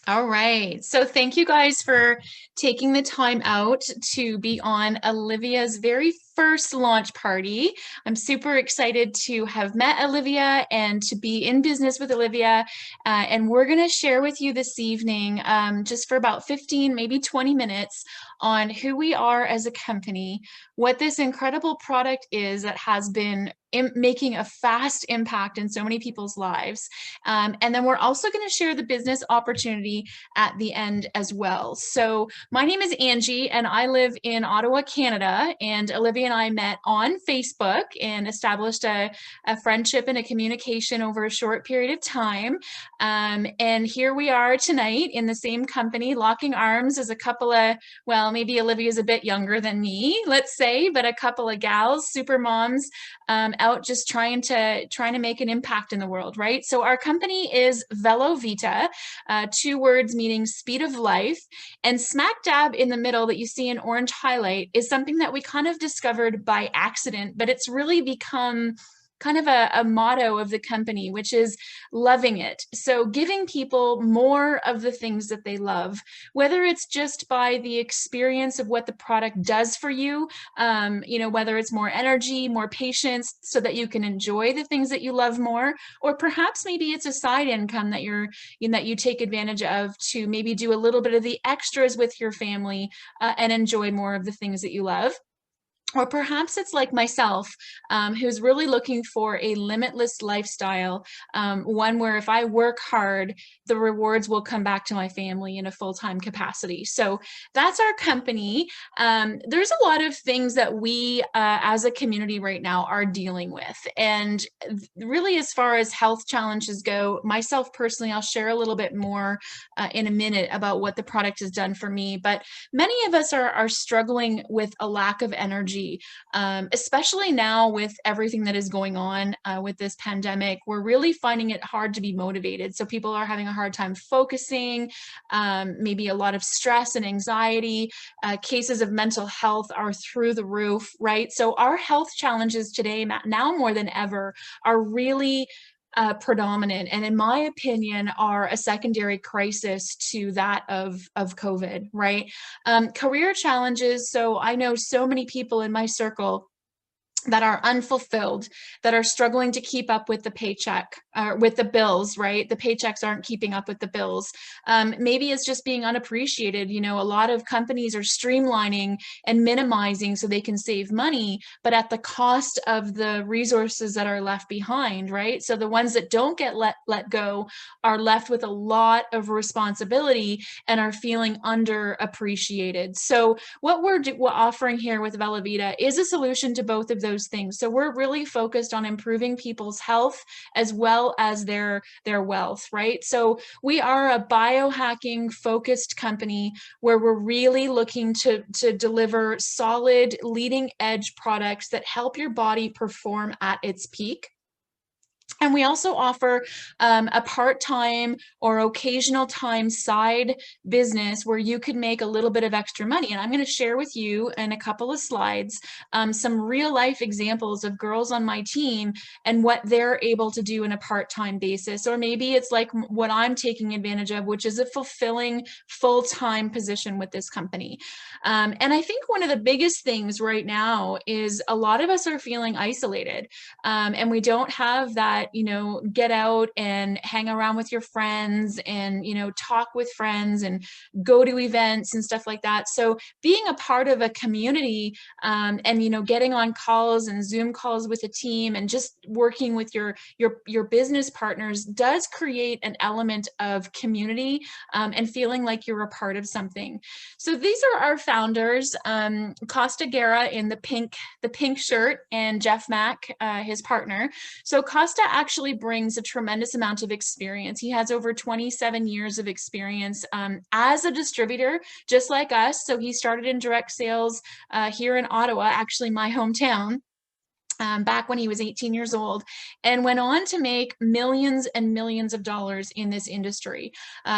All right. So thank you guys for taking the time out to be on Olivia's very first launch party. I'm super excited to have met Olivia and to be in business with Olivia. And we're going to share with you this evening, just for about 15, maybe 20 minutes, on who we are as a company, what this incredible product is that has been making a fast impact in so many people's lives. And then we're also going to share the business opportunity at the end as well. So my name is Angie and I live in Ottawa, Canada. And Olivia and I met on Facebook and established a friendship and a communication over a short period of time. And here we are tonight in the same company, locking arms as a couple of, well, maybe Olivia's a bit younger than me, let's say, but a couple of gals, super moms, out just trying to make an impact in the world, right? So our company is Velovita, two words meaning speed of life, and smack dab in the middle that you see in orange highlight is something that we kind of discovered by accident, but it's really become kind of a motto of the company, which is loving it. So giving people more of the things that they love, whether it's just by the experience of what the product does for you, whether it's more energy, more patience, so that you can enjoy the things that you love more, or perhaps maybe it's a side income that you take advantage of to maybe do a little bit of the extras with your family, and enjoy more of the things that you love. Or perhaps it's like myself, who's really looking for a limitless lifestyle, one where if I work hard, the rewards will come back to my family in a full-time capacity. So that's our company. There's a lot of things that we, as a community right now, are dealing with. And really, as far as health challenges go, myself personally, I'll share a little bit more in a minute about what the product has done for me. But many of us are struggling with a lack of energy, especially now with everything that is going on with this pandemic. We're really finding it hard to be motivated. So people are having a hard time focusing, maybe a lot of stress and anxiety. Cases of mental health are through the roof, right? So our health challenges today, now more than ever, are really predominant, and in my opinion, are a secondary crisis to that of COVID, right? Career challenges. So I know so many people in my circle that are unfulfilled, that are struggling to keep up with the paycheck, with the bills, right? The paychecks aren't keeping up with the bills. Maybe it's just being unappreciated. You know, a lot of companies are streamlining and minimizing so they can save money, but at the cost of the resources that are left behind, right? So the ones that don't get let go are left with a lot of responsibility and are feeling underappreciated. So what we're offering here with Velovita is a solution to both of those things. So we're really focused on improving people's health as well as their wealth, right? So we are a biohacking focused company where we're really looking to deliver solid leading edge products that help your body perform at its peak. And we also offer a part-time or occasional time side business where you could make a little bit of extra money. And I'm going to share with you in a couple of slides some real life examples of girls on my team and what they're able to do in a part-time basis. Or maybe it's like what I'm taking advantage of, which is a fulfilling full-time position with this company. And I think one of the biggest things right now is a lot of us are feeling isolated, and we don't have that, get out and hang around with your friends and, talk with friends and go to events and stuff like that. So being a part of a community, and, getting on calls and Zoom calls with a team and just working with your business partners does create an element of community, and feeling like you're a part of something. So these are our founders, Costa Guerra in the pink shirt, and Jeff Mack, his partner. So Costa actually brings a tremendous amount of experience. He has over 27 years of experience as a distributor, just like us. So he started in direct sales here in Ottawa, actually my hometown. back when he was 18 years old, and went on to make millions and millions of dollars in this industry.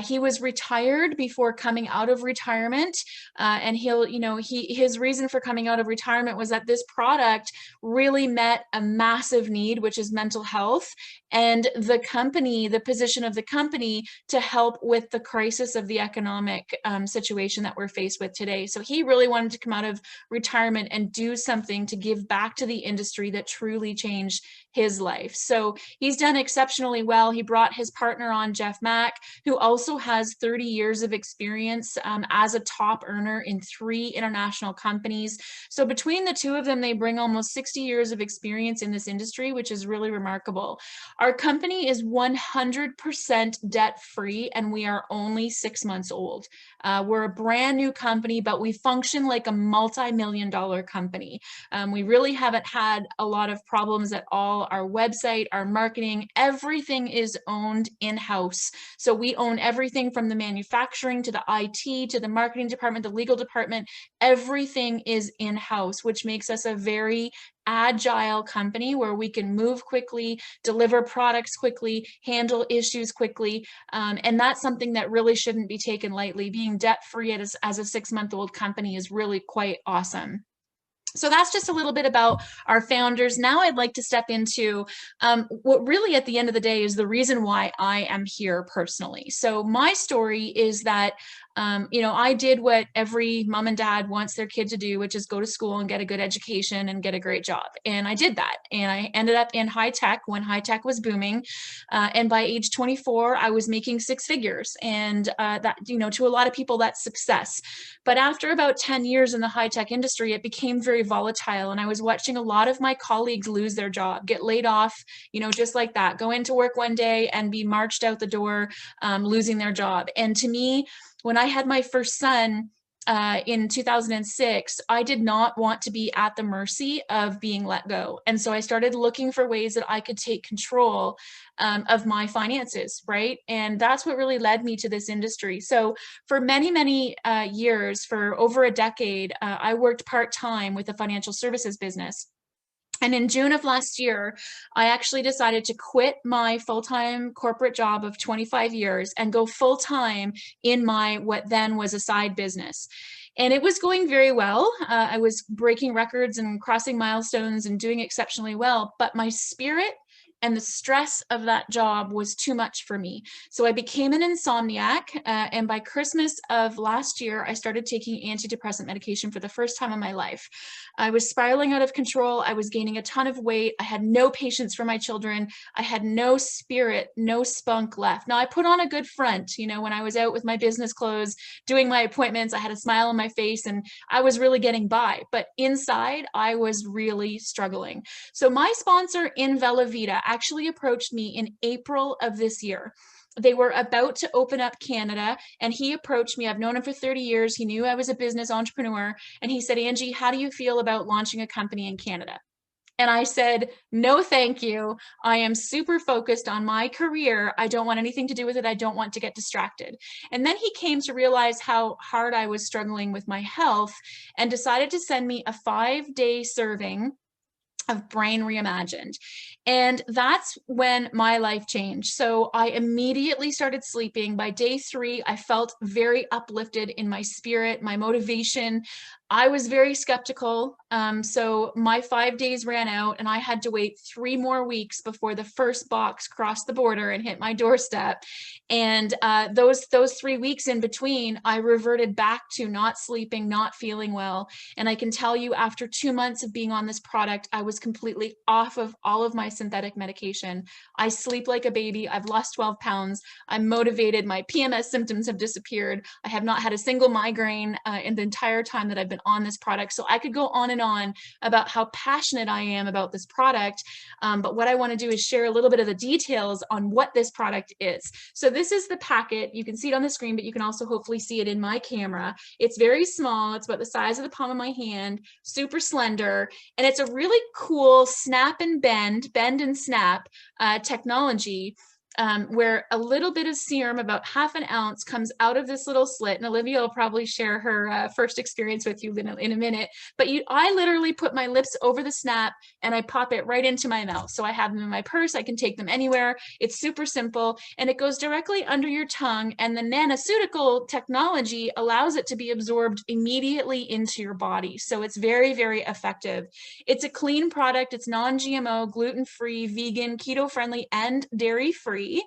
He was retired before coming out of retirement, and his reason for coming out of retirement was that this product really met a massive need, which is mental health, and the position of the company to help with the crisis of the economic situation that we're faced with today. So he really wanted to come out of retirement and do something to give back to the industry that truly changed his life. So he's done exceptionally well. He brought his partner on, Jeff Mack, who also has 30 years of experience as a top earner in 3 international companies. So between the two of them, they bring almost 60 years of experience in this industry, which is really remarkable. Our company is 100% debt-free, and we are only 6 months old. We're a brand new company, but we function like a multi-million-dollar company. We really haven't had a lot of problems at all. Our website, our marketing, everything is owned in-house. So we own everything from the manufacturing to the IT to the marketing department, the legal department. Everything is in-house, which makes us a very agile company where we can move quickly, deliver products quickly, handle issues quickly. And that's something that really shouldn't be taken lightly. Being debt-free as a 6-month-old company is really quite awesome. So that's just a little bit about our founders. Now I'd like to step into what really at the end of the day is the reason why I am here personally. So my story is that I did what every mom and dad wants their kid to do, which is go to school and get a good education and get a great job. And I did that. And I ended up in high tech when high tech was booming. And by age 24, I was making 6 figures. And that, to a lot of people, that's success. But after about 10 years in the high tech industry, it became very volatile. And I was watching a lot of my colleagues lose their job, get laid off, just like that, go into work one day and be marched out the door, losing their job. And to me, when I had my first son in 2006, I did not want to be at the mercy of being let go. And so I started looking for ways that I could take control of my finances, right? And that's what really led me to this industry. So for many, many years, for over a decade, I worked part-time with a financial services business. And in June of last year, I actually decided to quit my full-time corporate job of 25 years and go full-time in my what then was a side business. And it was going very well. I was breaking records and crossing milestones and doing exceptionally well, but my spirit and the stress of that job was too much for me. So I became an insomniac, and by Christmas of last year, I started taking antidepressant medication for the first time in my life. I was spiraling out of control. I was gaining a ton of weight. I had no patience for my children. I had no spirit, no spunk left. Now, I put on a good front, when I was out with my business clothes, doing my appointments, I had a smile on my face, and I was really getting by. But inside, I was really struggling. So my sponsor in Velovita actually approached me in April of this year. They were about to open up Canada, and he approached me. I've known him for 30 years. He knew I was a business entrepreneur, and he said, Angie, how do you feel about launching a company in Canada? And I said, no, thank you. I am super focused on my career. I don't want anything to do with it. I don't want to get distracted. And then he came to realize how hard I was struggling with my health and decided to send me a 5-day serving of Brain Reimagined. And that's when my life changed. So I immediately started sleeping. By day 3, I felt very uplifted in my spirit, my motivation. I was very skeptical. So my 5 days ran out and I had to wait 3 more weeks before the first box crossed the border and hit my doorstep. And those 3 weeks in between, I reverted back to not sleeping, not feeling well. And I can tell you, after 2 months of being on this product, I was completely off of all of my synthetic medication. I sleep like a baby. I've lost 12 pounds. I'm motivated. My PMS symptoms have disappeared. I have not had a single migraine in the entire time that I've been on this product. So I could go on and on about how passionate I am about this product. But what I want to do is share a little bit of the details on what this product is. So this is the packet. You can see it on the screen, but you can also hopefully see it in my camera. It's very small. It's about the size of the palm of my hand, super slender. And it's a really cool snap and bend and snap technology. where a little bit of serum, about half an ounce, comes out of this little slit. And Olivia will probably share her first experience with you in a minute. But I literally put my lips over the snap and I pop it right into my mouth. So I have them in my purse. I can take them anywhere. It's super simple, and it goes directly under your tongue. And the nanoceutical technology allows it to be absorbed immediately into your body. So it's very, very effective. It's a clean product. It's non-GMO, gluten-free, vegan, keto-friendly, and dairy-free.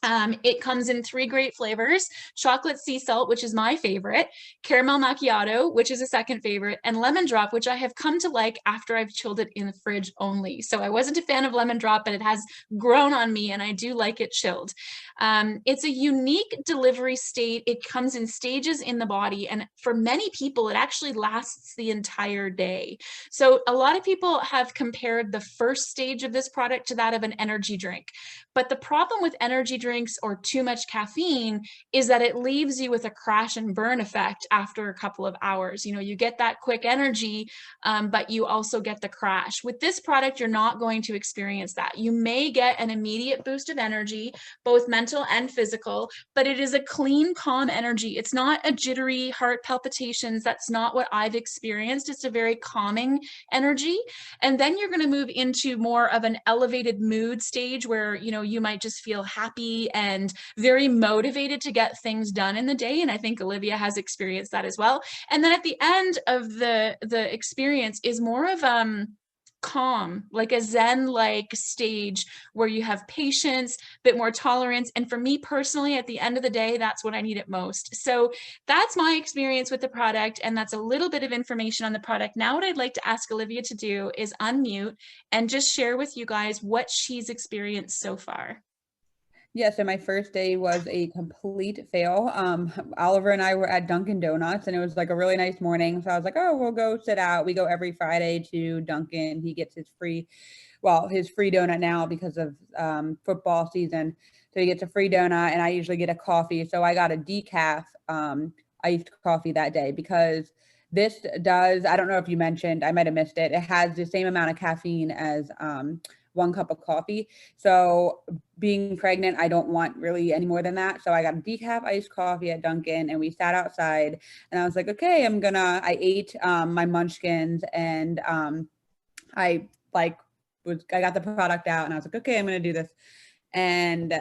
It comes in 3 great flavors: chocolate sea salt, which is my favorite, caramel macchiato, which is a second favorite, and lemon drop, which I have come to like after I've chilled it in the fridge only. So I wasn't a fan of lemon drop, but it has grown on me and I do like it chilled. It's a unique delivery state. It comes in stages in the body, and for many people, it actually lasts the entire day. So a lot of people have compared the first stage of this product to that of an energy drink. But the problem with energy drinks or too much caffeine is that it leaves you with a crash and burn effect after a couple of hours. You get that quick energy, but you also get the crash. With this product, you're not going to experience that. You may get an immediate boost of energy, both mental and physical, but it is a clean, calm energy. It's not a jittery heart palpitations. That's not what I've experienced. It's a very calming energy. And then you're going to move into more of an elevated mood stage where, you might just feel happy and very motivated to get things done in the day. And I think Olivia has experienced that as well. And then at the end of the experience is more of calm, like a Zen-like stage where you have patience, a bit more tolerance. And for me personally, at the end of the day, that's what I need it most. So that's my experience with the product. And that's a little bit of information on the product. Now, what I'd like to ask Olivia to do is unmute and just share with you guys what she's experienced so far. Yeah, so my first day was a complete fail. Oliver and I were at Dunkin' Donuts, and it was like a really nice morning. So I was like, oh, we'll go sit out. We go every Friday to Dunkin'. He gets his free donut now because of football season. So he gets a free donut, and I usually get a coffee. So I got a decaf iced coffee that day because this does, I don't know if you mentioned, I might have missed it. It has the same amount of caffeine as 1 cup of coffee. So being pregnant, I don't want really any more than that. So I got a decaf iced coffee at Dunkin', and we sat outside, and I was like, okay, I ate my munchkins, and I got the product out, and I was like, okay, I'm going to do this. And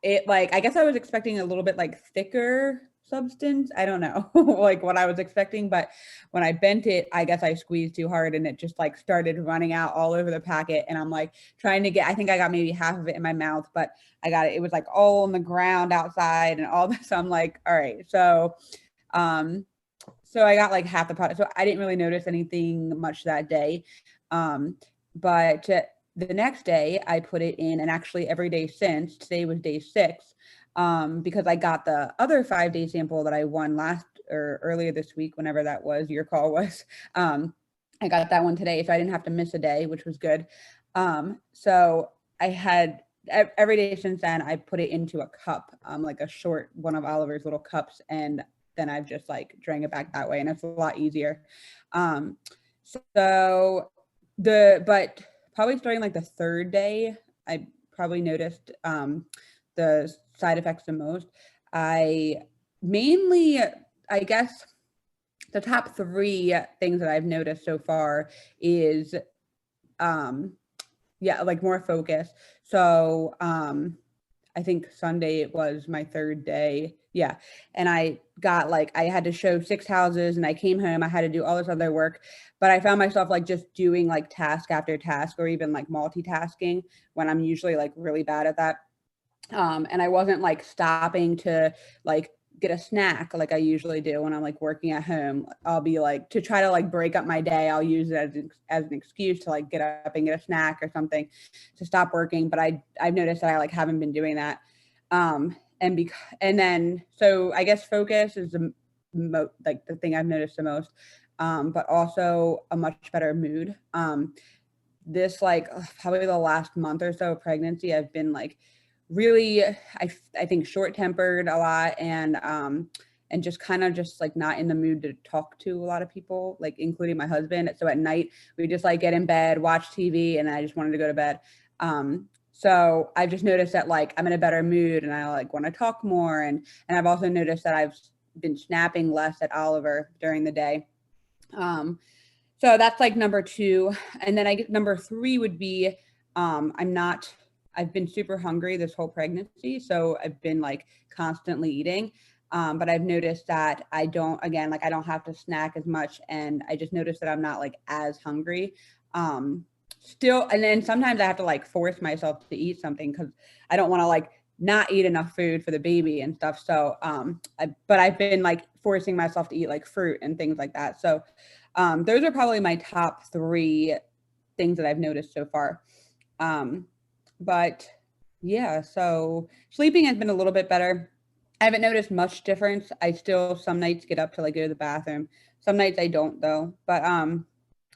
it I guess I was expecting a little bit thicker substance. I don't know what I was expecting, but when I bent it, I guess I squeezed too hard and it just started running out all over the packet. And I'm trying to I think I got maybe half of it in my mouth, but I got it. It was all on the ground outside and all this. So I'm all right. So I got half the product. So I didn't really notice anything much that day. But the next day I put it in, and actually every day since, today was day 6. Because I got the other 5-day sample that I won earlier this week, whenever that was, your call was. I got that one today, so I didn't have to miss a day, which was good. So I had every day since then, I put it into a cup, a short one of Oliver's little cups, and then I've just drank it back that way, and it's a lot easier. But probably starting the 3rd day, I probably noticed the side effects the most. I guess the top 3 things that I've noticed so far is more focus. So I think Sunday was my 3rd day. Yeah. And I got I had to show 6 houses, and I came home, I had to do all this other work, but I found myself just doing task after task, or even multitasking, when I'm usually really bad at that. And I wasn't stopping to get a snack like I usually do when I'm working at home. I'll be to try to break up my day, I'll use it as an excuse to get up and get a snack or something to stop working. But I've noticed that I haven't been doing that. And then so I guess focus is the thing I've noticed the most, but also a much better mood. This probably the last month or so of pregnancy, I've been really, I think short-tempered a lot, and just kind of not in the mood to talk to a lot of people, including my husband. So at night we just get in bed, watch TV, and I just wanted to go to bed. So I've just noticed that like I'm in a better mood and I like want to talk more. And I've also noticed that I've been snapping less at Oliver during the day. So that's like number two. And then I get number three would be I've been super hungry this whole pregnancy. So I've been like constantly eating. But I've noticed that I don't, again, like I don't have to snack as much. And I just noticed that I'm not like as hungry. Still, and then sometimes I have to like force myself to eat something because I don't want to like not eat enough food for the baby and stuff. So, but I've been like forcing myself to eat like fruit and things like that. So, those are probably my top three things that I've noticed so far. But yeah, so sleeping has been a little bit better. I haven't noticed much difference. I still some nights get up to like go to the bathroom. Some nights I don't though. But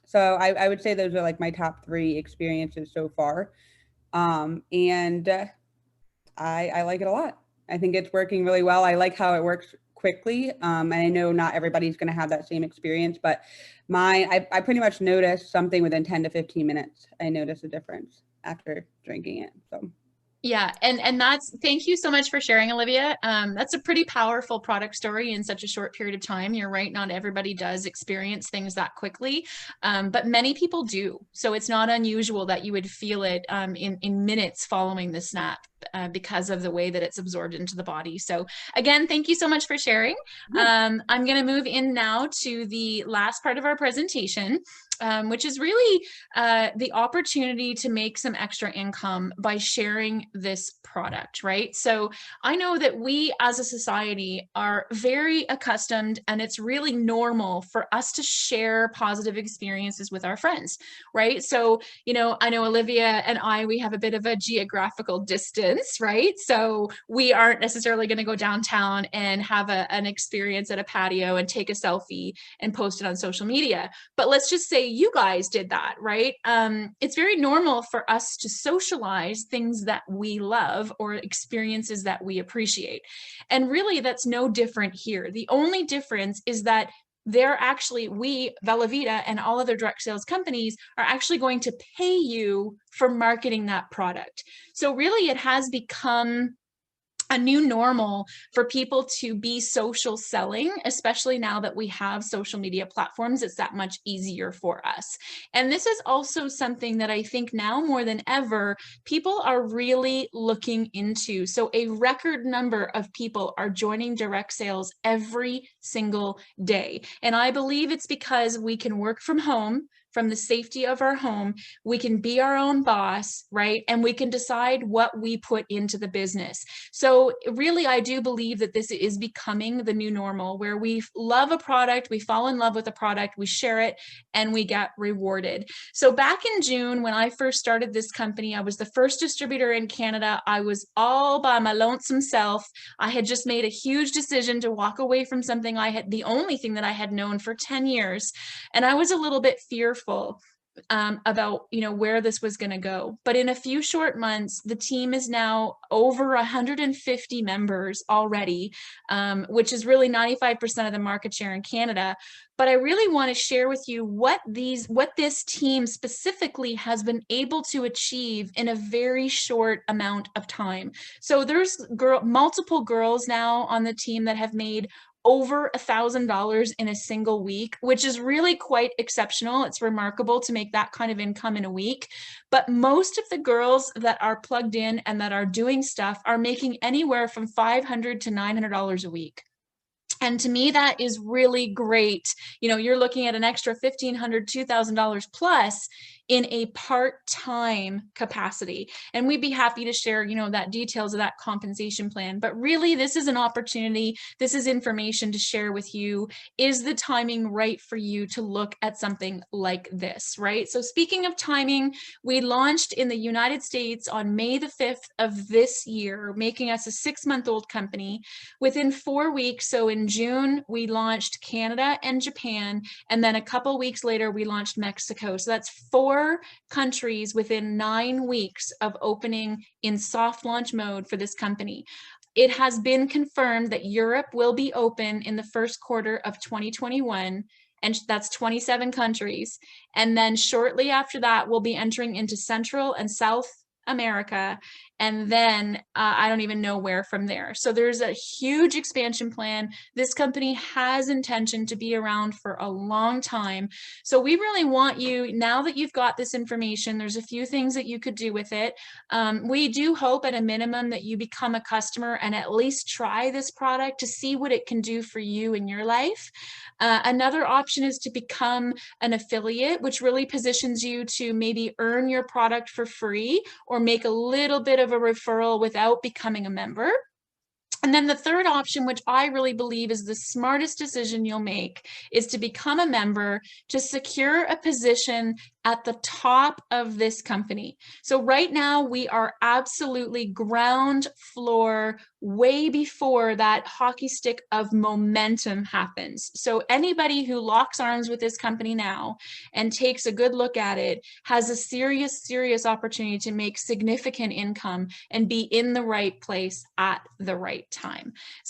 so I would say those are like my top three experiences so far. And I like it a lot. I think it's working really well. I like how it works quickly. And I know not everybody's going to have that same experience, but I pretty much noticed something within 10 to 15 minutes. I noticed a difference after drinking it. So Yeah, and that's thank you so much for sharing, Olivia. That's a pretty powerful product story in such a short period of time. You're right, not everybody does experience things that quickly, but many people do. So it's not unusual that you would feel it in minutes following the snap because of the way that it's absorbed into the body. So again, thank you so much for sharing. I'm going to move in now to the last part of our presentation. Which is really the opportunity to make some extra income by sharing this product, right? So I know that we as a society are very accustomed, and it's really normal for us to share positive experiences with our friends, right? So, you know, I know Olivia and we have a bit of a geographical distance, right? So we aren't necessarily going to go downtown and have an experience at a patio and take a selfie and post it on social media. But let's just say you guys did that, right? It's very normal for us to socialize things that we love or experiences that we appreciate. And really, that's no different here. The only difference is that we, Velovita, and all other direct sales companies are actually going to pay you for marketing that product. So really, it has become a new normal for people to be social selling, especially now that we have social media platforms. It's that much easier for us. And this is also something that I think now more than ever, people are really looking into. So a record number of people are joining direct sales every single day. And I believe it's because we can work from home, from the safety of our home. We can be our own boss, right? And we can decide what we put into the business. So really, I do believe that this is becoming the new normal, where we love a product, we fall in love with a product, we share it, and we get rewarded. So back in June, when I first started this company, I was the first distributor in Canada. I was all by my lonesome self. I had just made a huge decision to walk away from something the only thing that I had known for 10 years. And I was a little bit fearful about where this was going to go. But in a few short months, the team is now over 150 members already, which is really 95% of the market share in Canada. But I really want to share with you what this team specifically has been able to achieve in a very short amount of time. So there's multiple girls now on the team that have made over $1,000 in a single week, which is really quite exceptional. It's remarkable to make that kind of income in a week. But most of the girls that are plugged in and that are doing stuff are making anywhere from $500 to $900 a week. And to me, that is really great. You're looking at an extra $1,500, $2,000 plus in a part-time capacity. And we'd be happy to share, that details of that compensation plan. But really, this is an opportunity. This is information to share with you. Is the timing right for you to look at something like this, right? So speaking of timing, we launched in the United States on May the 5th of this year, making us a 6-month-old company. Within 4 weeks, so in June, we launched Canada and Japan, and then a couple weeks later, we launched Mexico. So that's 4 countries within 9 weeks of opening in soft launch mode for this company. It has been confirmed that Europe will be open in the first quarter of 2021, and that's 27 countries. And then shortly after that, we'll be entering into Central and South America, and then I don't even know where from there. So there's a huge expansion plan. This company has intention to be around for a long time. So we really want you, now that you've got this information, there's a few things that you could do with it. We do hope at a minimum that you become a customer and at least try this product to see what it can do for you in your life. Another option is to become an affiliate, which really positions you to maybe earn your product for free or make a little bit of a referral without becoming a member. And then the third option, which I really believe is the smartest decision you'll make, is to become a member to secure a position at the top of this company. So right now we are absolutely ground floor, way before that hockey stick of momentum happens. So anybody who locks arms with this company now and takes a good look at it has a serious opportunity to make significant income and be in the right place at the right time. So